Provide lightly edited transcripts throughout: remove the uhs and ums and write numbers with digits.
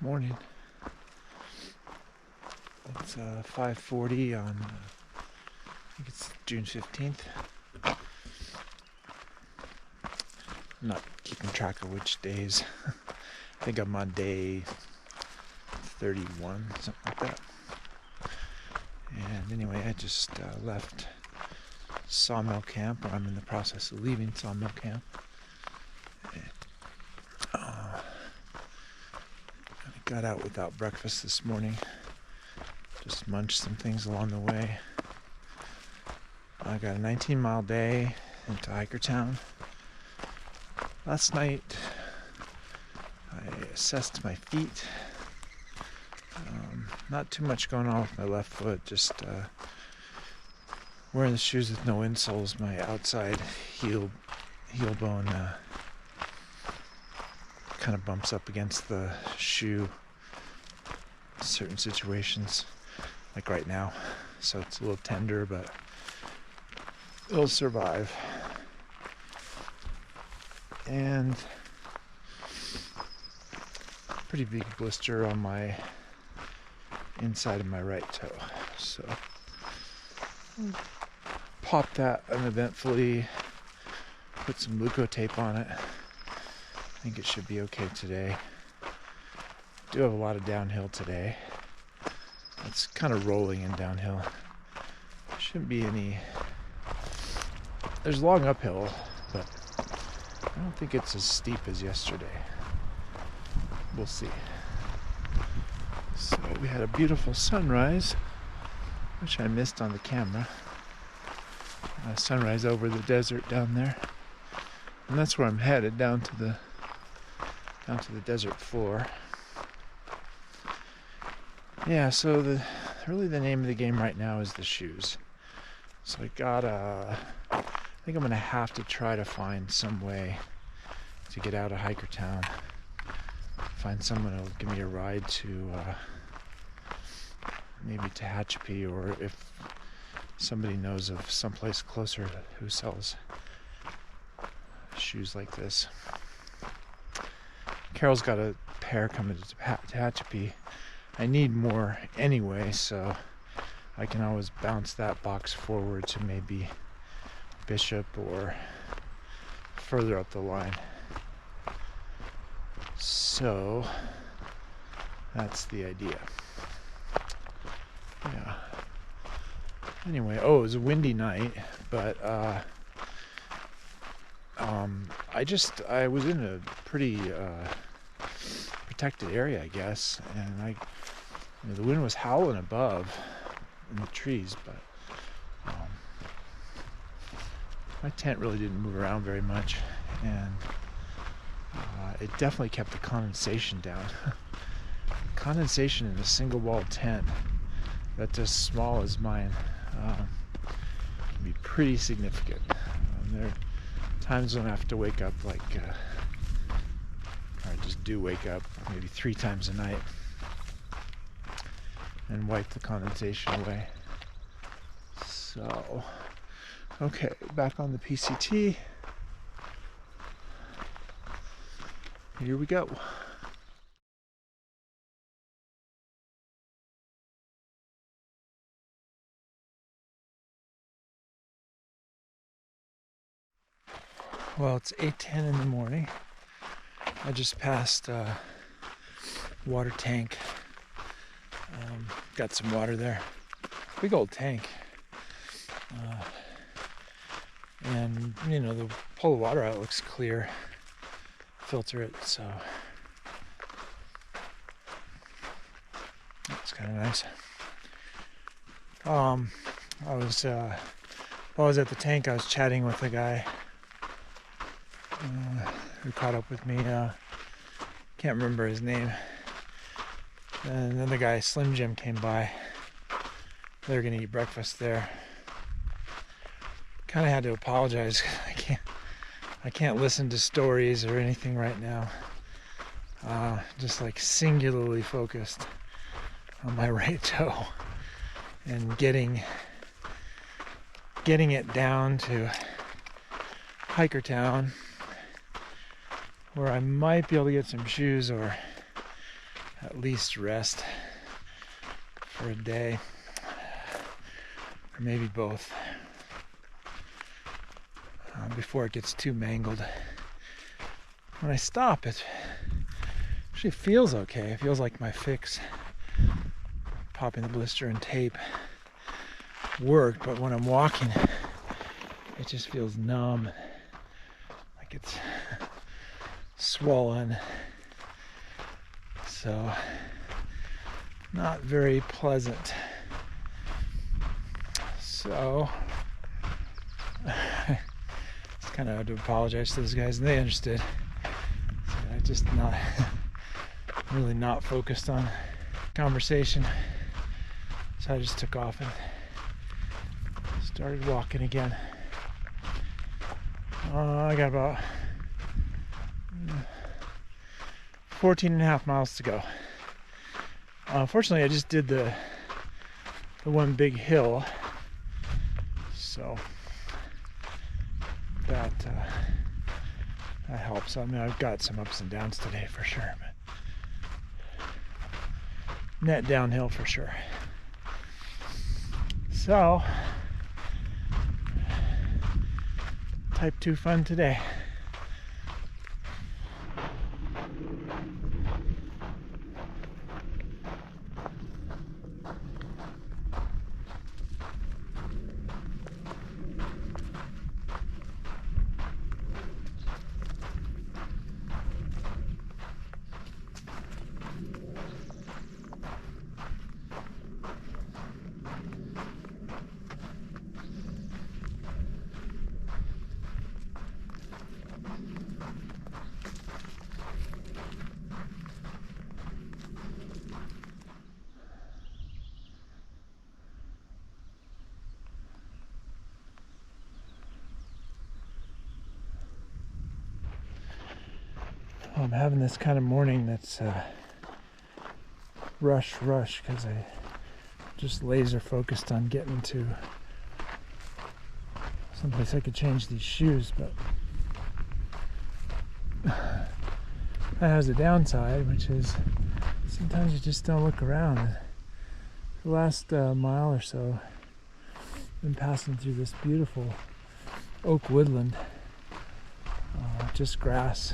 Morning. It's 5:40 on, I think it's June 15th. I'm not keeping track of which days. I think I'm on day 31, something like that. And anyway, I just left Sawmill Camp, or I'm in the process of leaving Sawmill Camp. I got out without breakfast this morning. Just munched some things along the way. I got a 19-mile day into Hikertown. Last night, I assessed my feet. Not too much going on with my left foot, just wearing the shoes with no insoles. My outside heel bone kind of bumps up against the shoe in certain situations, like right now. So it's a little tender, but it'll survive. And pretty big blister on my inside of my right toe. So pop that uneventfully, put some Leukotape on it. I think it should be okay today. Do have a lot of downhill today. It's kind of rolling in downhill. Shouldn't be any. There's a long uphill, but I don't think it's as steep as yesterday. We'll see. So we had a beautiful sunrise, which I missed on the camera. Sunrise over the desert down there, and that's where I'm headed, down to the desert floor. Yeah, so really the name of the game right now is the shoes. So I think I'm gonna have to try to find some way to get out of Hikertown. Find someone who'll give me a ride to maybe Tehachapi, or if somebody knows of someplace closer who sells shoes like this. Carol's got a pair coming to Tehachapi. I need more anyway, so I can always bounce that box forward to maybe Bishop or further up the line. So that's the idea. Yeah. Anyway, it was a windy night, but I was in a pretty protected area, I guess, and the wind was howling above in the trees, but my tent really didn't move around very much, and it definitely kept the condensation down. Condensation in a single wall tent that's as small as mine can be pretty significant. There are times when I have to wake up or I just do wake up maybe 3 times a night and wipe the condensation away. So, okay, back on the PCT. Here we go. Well, it's 8:10 in the morning. I just passed a water tank. Got some water there. Big old tank. And pull the water out, looks clear. Filter it, so it's kind of nice. While I was at the tank, I was chatting with a guy who caught up with me. Can't remember his name. And then the guy, Slim Jim, came by. They're gonna eat breakfast there. Kind of had to apologize. I can't listen to stories or anything right now. Just like singularly focused on my right toe and getting it down to Hikertown, where I might be able to get some shoes or at least rest for a day, or maybe both, before it gets too mangled. When I stop, it actually feels okay. It feels like my fix, popping the blister and tape, worked, but when I'm walking, it just feels numb, like it's swollen. So, not very pleasant. So, it's kind of hard to apologize to those guys, and they understood. So I just really not focused on conversation. So I just took off and started walking again. I got about 14 and a half miles to go. Unfortunately, I just did the one big hill, so that helps. I mean, I've got some ups and downs today for sure, but net downhill for sure. So, type 2 fun today. I'm having this kind of morning that's rush because I just laser focused on getting to someplace I could change these shoes, but that has a downside, which is sometimes you just don't look around. The last mile or so, I've been passing through this beautiful oak woodland, just grass,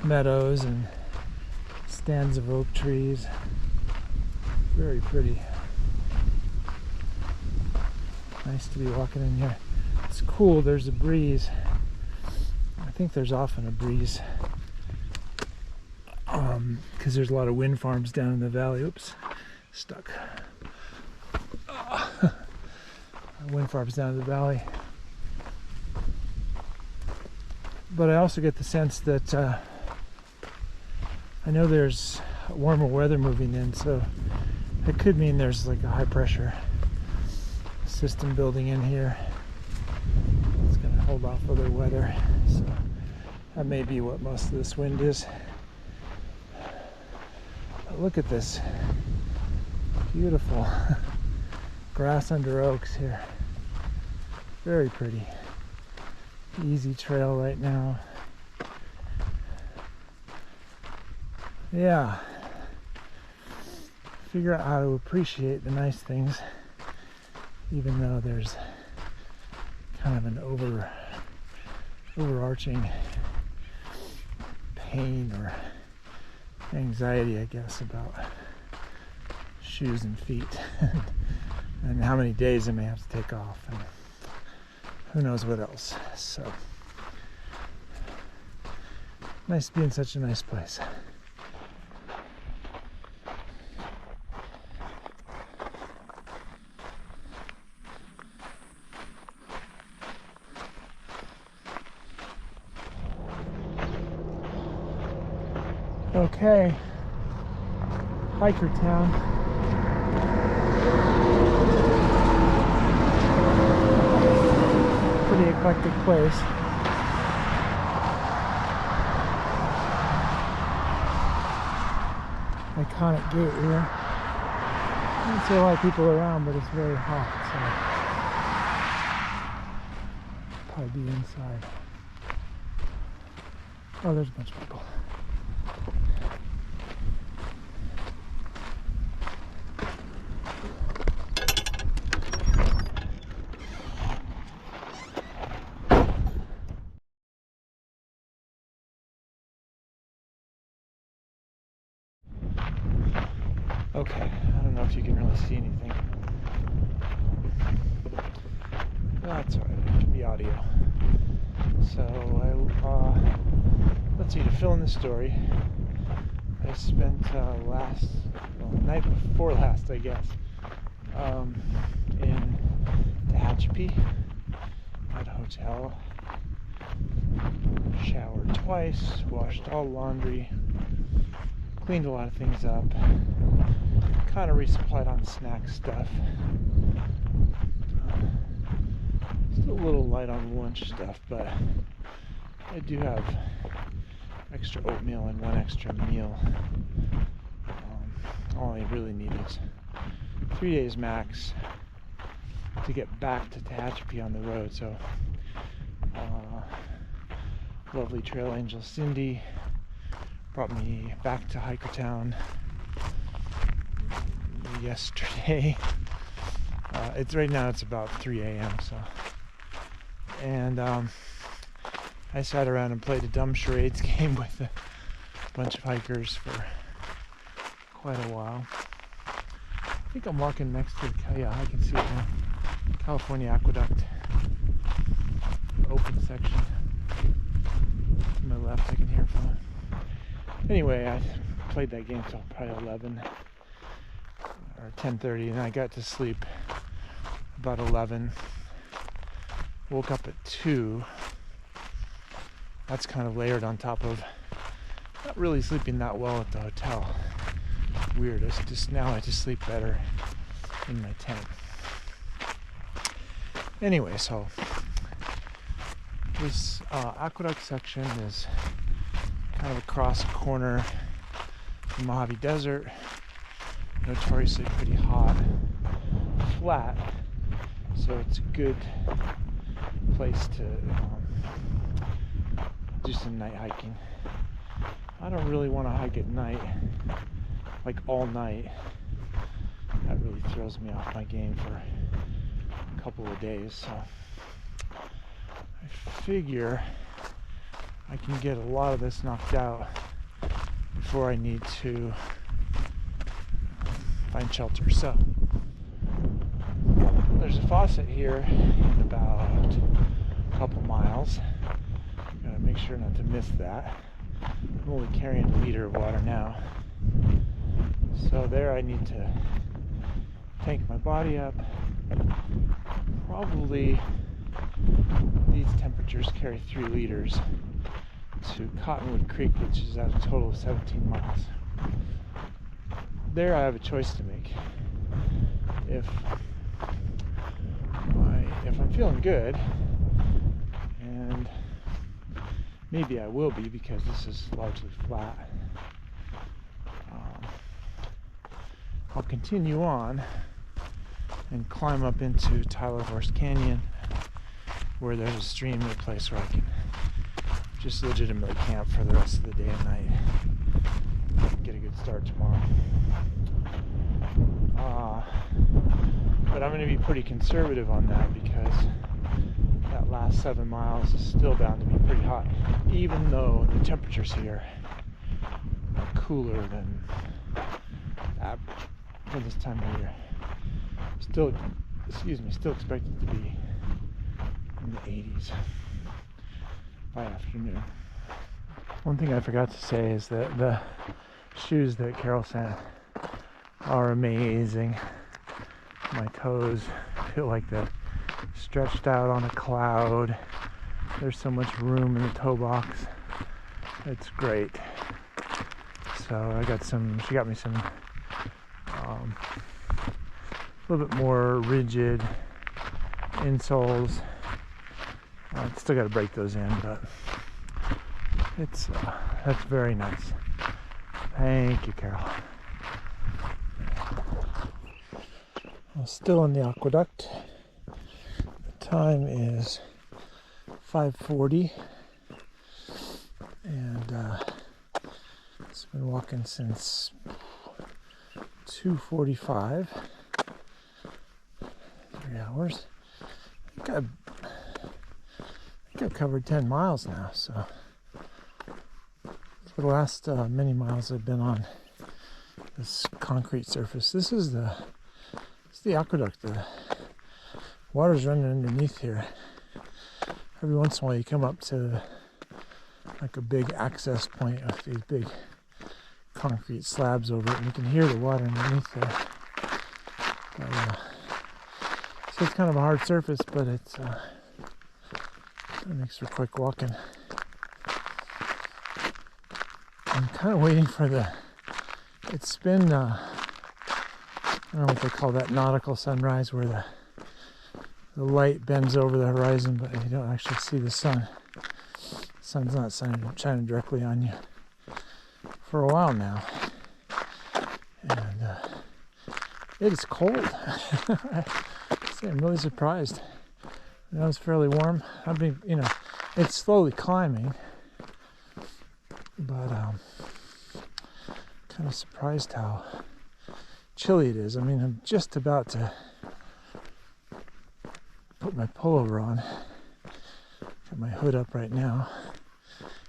meadows and stands of oak trees. Very pretty. Nice to be walking in here. It's cool, there's a breeze. I think there's often a breeze because there's a lot of wind farms down in the valley. Oops, stuck. Wind farms down in the valley. But I also get the sense that I know there's warmer weather moving in, so it could mean there's like a high pressure system building in here. It's going to hold off other weather, so that may be what most of this wind is. But look at this beautiful grass under oaks here. Very pretty. Easy trail right now. Yeah, figure out how to appreciate the nice things, even though there's kind of an overarching pain or anxiety, I guess, about shoes and feet and how many days I may have to take off and who knows what else. So nice to be in such a nice place. Okay, hiker town. Pretty eclectic place. Iconic gate here. I don't see a lot of people around, but it's very hot, so probably be inside. Oh, there's a bunch of people. Okay, I don't know if you can really see anything. That's alright, it can be audio. So, let's see, to fill in the story, I spent night before last, I guess, in Tehachapi at a hotel. Showered twice, washed all laundry, cleaned a lot of things up, kind of resupplied on snack stuff. Still a little light on lunch stuff, but I do have extra oatmeal and one extra meal. All I really need is 3 days max to get back to Tehachapi on the road. So lovely trail angel Cindy brought me back to Hikertown yesterday. It's right now, it's about 3 a.m. So, and I sat around and played a dumb charades game with a bunch of hikers for quite a while. I think I'm walking next to the, yeah, I can see it now, California Aqueduct, open section. To my left, I can hear it from. Anyway, I played that game till probably 11 or 10:30, and I got to sleep about 11. Woke up at 2. That's kind of layered on top of not really sleeping that well at the hotel. Weird. I just sleep better in my tent. Anyway, so this aqueduct section is kind of across a corner in Mojave Desert, notoriously pretty hot, flat, so it's a good place to do some night hiking. I don't really want to hike at night, like all night. That really throws me off my game for a couple of days, so I figure I can get a lot of this knocked out before I need to find shelter. So there's a faucet here in about a couple miles. Gotta make sure not to miss that. I'm only carrying a liter of water now. So there I need to tank my body up. Probably these temperatures carry 3 liters to Cottonwood Creek, which is at a total of 17 miles. There I have a choice to make. If I'm feeling good, and maybe I will be because this is largely flat, I'll continue on and climb up into Tyler Horse Canyon, where there's a stream and a place where I can just legitimately camp for the rest of the day and night. Get a good start tomorrow. But I'm going to be pretty conservative on that because that last 7 miles is still bound to be pretty hot, even though the temperatures here are cooler than average for this time of year. Still expected to be in the 80s by afternoon. One thing I forgot to say is that the shoes that Carol sent are amazing. My toes feel like they're stretched out on a cloud. There's so much room in the toe box. It's great. So she got me some a little bit more rigid insoles. I still got to break those in, but that's very nice. Thank you, Carol. I'm still in the aqueduct. The time is 5:40, and it's been walking since 2:45. 3 hours. I think I've covered 10 miles now, so for the last many miles I've been on this concrete surface. This is the aqueduct. The water's running underneath here. Every once in a while you come up to like a big access point with these big concrete slabs over it, and you can hear the water underneath there. So it's kind of a hard surface, but it makes for quick walking. I'm kind of waiting for it's been, I don't know what they call that, nautical sunrise, where the light bends over the horizon, but you don't actually see the sun. The sun's not shining directly on you for a while now. And it is cold. I'm really surprised. It was fairly warm. It's slowly climbing, but kind of surprised how chilly it is. I mean, I'm just about to put my pullover on. Got my hood up right now.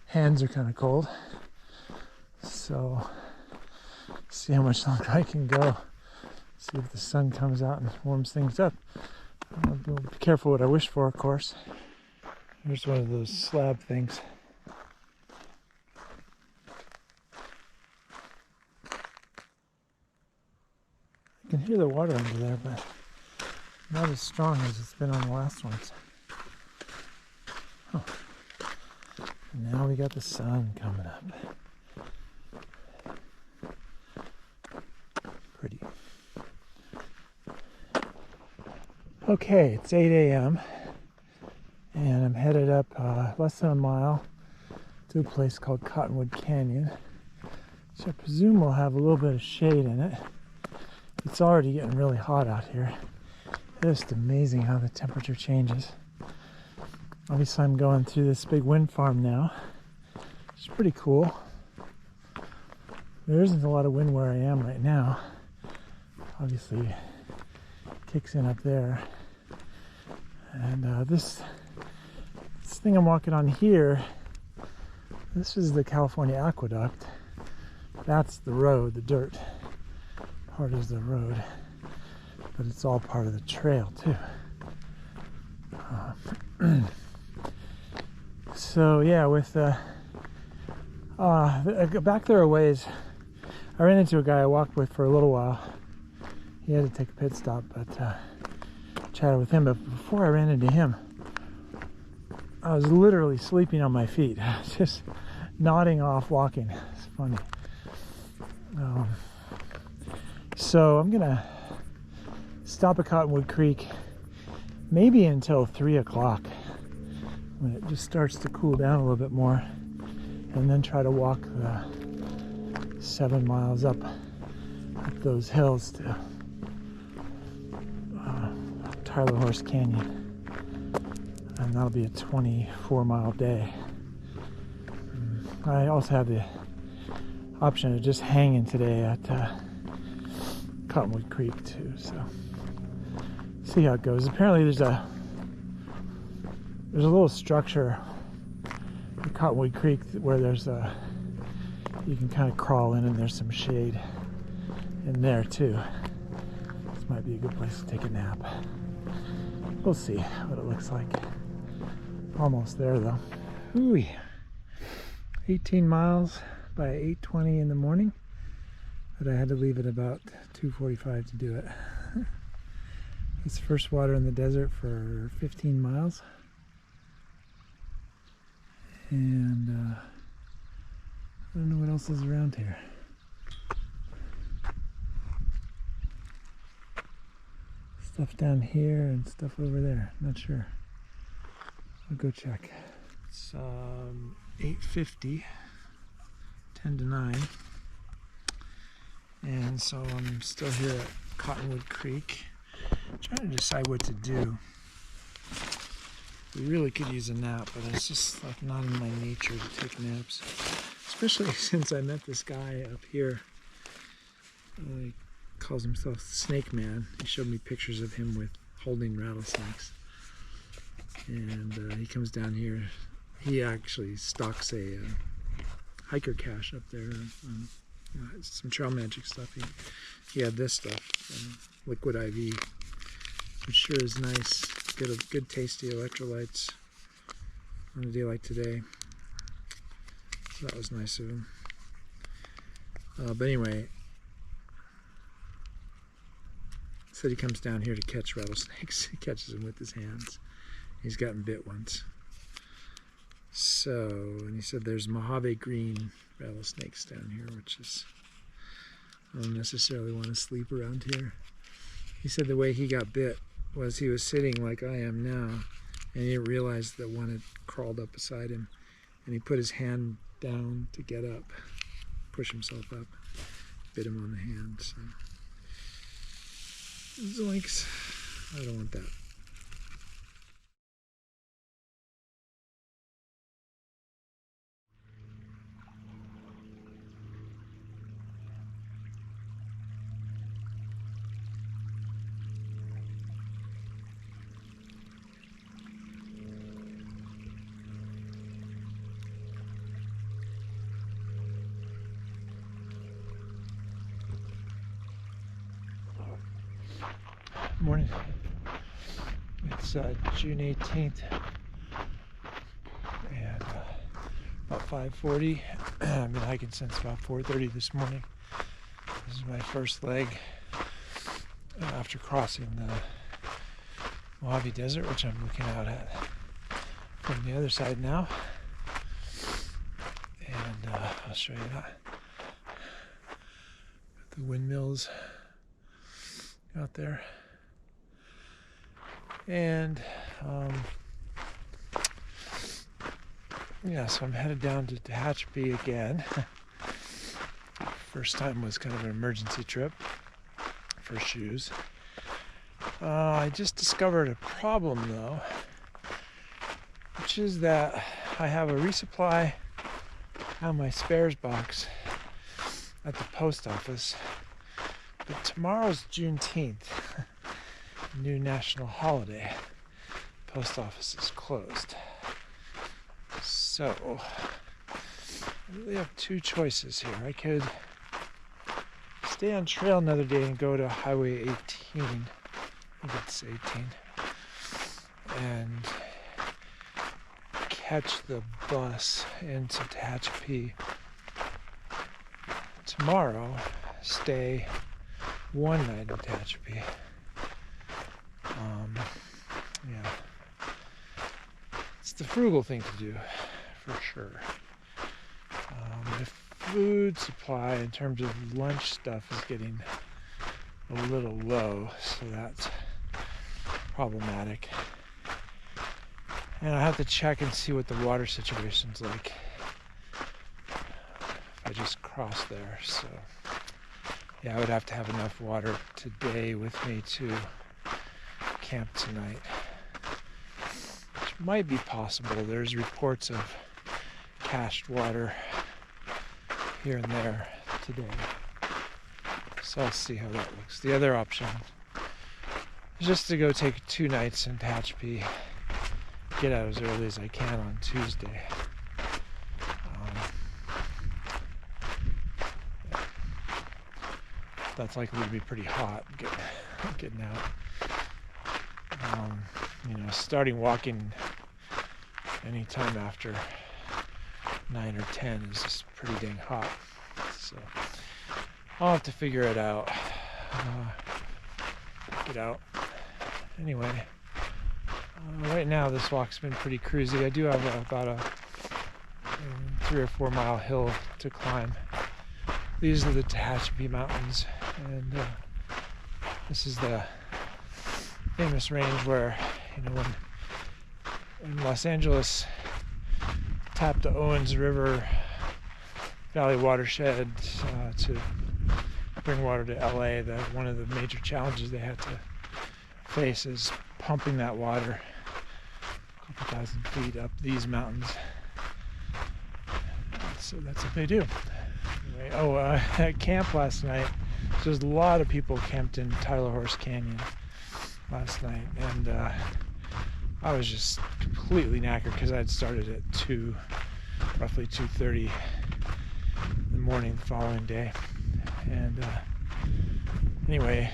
Hands are kind of cold, so see how much longer I can go. See if the sun comes out and warms things up. I'll be careful what I wish for, of course. Here's one of those slab things. You can hear the water under there, but not as strong as it's been on the last ones. Huh. And now we got the sun coming up. Pretty. Okay, it's 8 a.m. and I'm headed up less than a mile to a place called Cottonwood Canyon, which I presume will have a little bit of shade in it. It's already getting really hot out here. It's just amazing how the temperature changes. Obviously I'm going through this big wind farm now, which is pretty cool. There isn't a lot of wind where I am right now. Obviously it kicks in up there. And this thing I'm walking on here, this is the California Aqueduct. That's the road, the dirt part is the road, but it's all part of the trail too. So yeah, with back there a ways, I ran into a guy I walked with for a little while. He had to take a pit stop, but chatted with him. But before I ran into him, I was literally sleeping on my feet, just nodding off walking. It's funny. So I'm gonna stop at Cottonwood Creek maybe until 3 o'clock, when it just starts to cool down a little bit more, and then try to walk the 7 miles up those hills to Tyler Horse Canyon, and that'll be a 24-mile day. I also have the option of just hanging today at Cottonwood Creek too, so see how it goes. Apparently there's a little structure at Cottonwood Creek where you can kind of crawl in, and there's some shade in there too. This might be a good place to take a nap. We'll see what it looks like. Almost there though. Ooh, 18 miles by 8:20 in the morning, but I had to leave at about 2:45 to do it. It's first water in the desert for 15 miles. And I don't know what else is around here. Stuff down here and stuff over there. Not sure. I'll go check. It's 8:50, 10 to 9. And so I'm still here at Cottonwood Creek, trying to decide what to do. We really could use a nap, but it's just like not in my nature to take naps. Especially since I met this guy up here. He calls himself Snake Man. He showed me pictures of him with holding rattlesnakes. And he comes down here. He actually stocks a hiker cache up there. some Trail Magic stuff. He had this stuff, Liquid IV, which sure is nice. Get a good tasty electrolytes on a day like today. So that was nice of him. But anyway, said he comes down here to catch rattlesnakes. He catches them with his hands. He's gotten bit once. So, and he said there's Mojave green rattlesnakes down here, which is, I don't necessarily want to sleep around here. He said the way he got bit was he was sitting like I am now, and he didn't realize that one had crawled up beside him, and he put his hand down to get up, push himself up, bit him on the hand. So, zoinks, I don't want that. Morning. It's June 18th and about 5:40. I've been hiking since about 4:30 this morning. This is my first leg after crossing the Mojave Desert, which I'm looking out at from the other side now. And I'll show you that. The windmills out there. And yeah, so I'm headed down to Tehachapi again. First time was kind of an emergency trip for shoes. I just discovered a problem though, which is that I have a resupply on my spares box at the post office, but tomorrow's Juneteenth. New national holiday. Post office is closed. So I really have two choices here. I could stay on trail another day and go to Highway 18. I think it's 18. And catch the bus into Tehachapi. Tomorrow, stay one night in Tehachapi. Yeah, it's the frugal thing to do, for sure. The food supply in terms of lunch stuff is getting a little low, so that's problematic. And I have to check and see what the water situation's like if I just cross there. So yeah, I would have to have enough water today with me to camp tonight, which might be possible. There's reports of cached water here and there today, so I'll see how that looks. The other option is just to go take 2 nights in Tehachapi, get out as early as I can on Tuesday. That's likely to be pretty hot getting out. Starting walking anytime after 9 or 10 is just pretty dang hot. So I'll have to figure it out. Get out. Anyway, right now this walk's been pretty cruisy. I do have about a 3 or 4 mile hill to climb. These are the Tehachapi Mountains, and this is the famous range where, when Los Angeles tapped the Owens River Valley watershed to bring water to LA, one of the major challenges they had to face is pumping that water a couple thousand feet up these mountains. So that's what they do. Anyway, at camp last night, there's a lot of people camped in Tyler Horse Canyon last night, and I was just completely knackered because I had started at roughly 2:30 in the morning the following day. And anyway,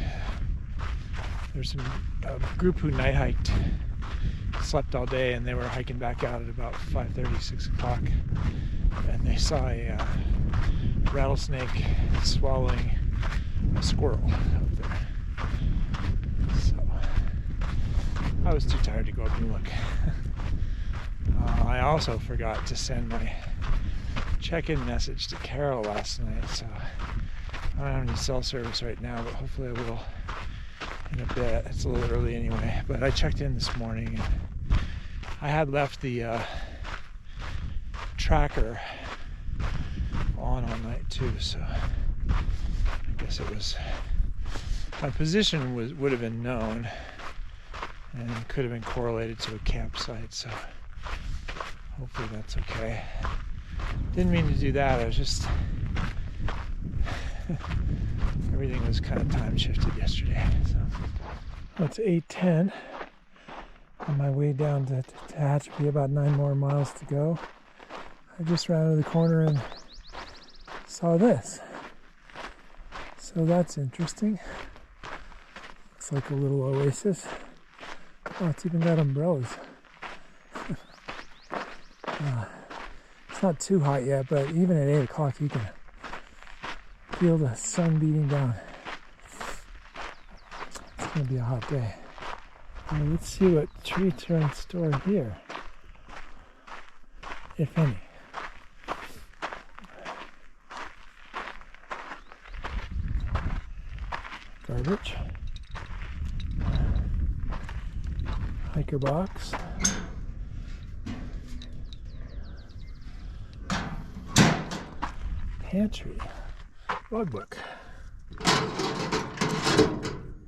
there's a group who night hiked, slept all day, and they were hiking back out at about 5:30, 6 o'clock, and they saw a rattlesnake swallowing a squirrel up there. So I was too tired to go up and look. I also forgot to send my check-in message to Carol last night, so I don't have any cell service right now, but hopefully I will in a bit. It's a little early anyway, but I checked in this morning and I had left the tracker on all night too, so I guess it was, my position would have been known and could have been correlated to a campsite, so hopefully that's okay. Didn't mean to do that. I was just everything was kind of time shifted yesterday. So well, it's 8:10 on my way down to Tehachapi, about 9 more miles to go. I just rounded the corner and saw this. So that's interesting. Looks like a little oasis. Oh, it's even got umbrellas. It's not too hot yet, but even at 8 o'clock you can feel the sun beating down. It's going to be a hot day. Well, let's see what treats are in store here, if any. Garbage. Hiker box. Pantry. Logbook.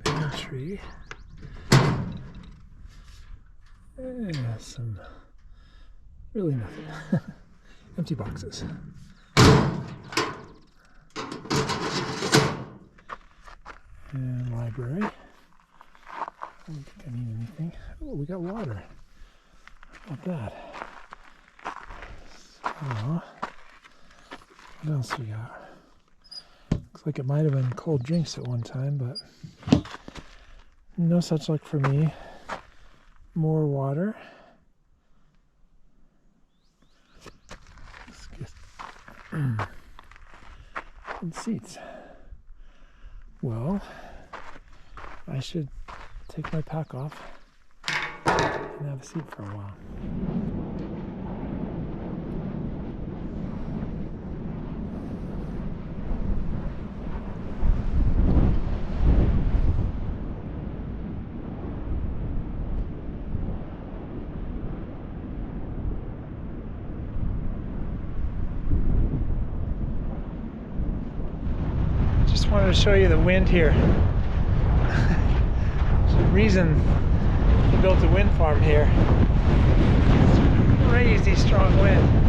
Pantry. Some. Really nothing. Empty boxes. And library. I don't think I need anything. Oh, we got water. How about that? So, what else we got? Looks like it might have been cold drinks at one time, but no such luck for me. More water. Let's get and seats. Well, I should take my pack off and have a seat for a while. Just wanted to show you the wind here. There's a reason they built a wind farm here. It's crazy strong wind.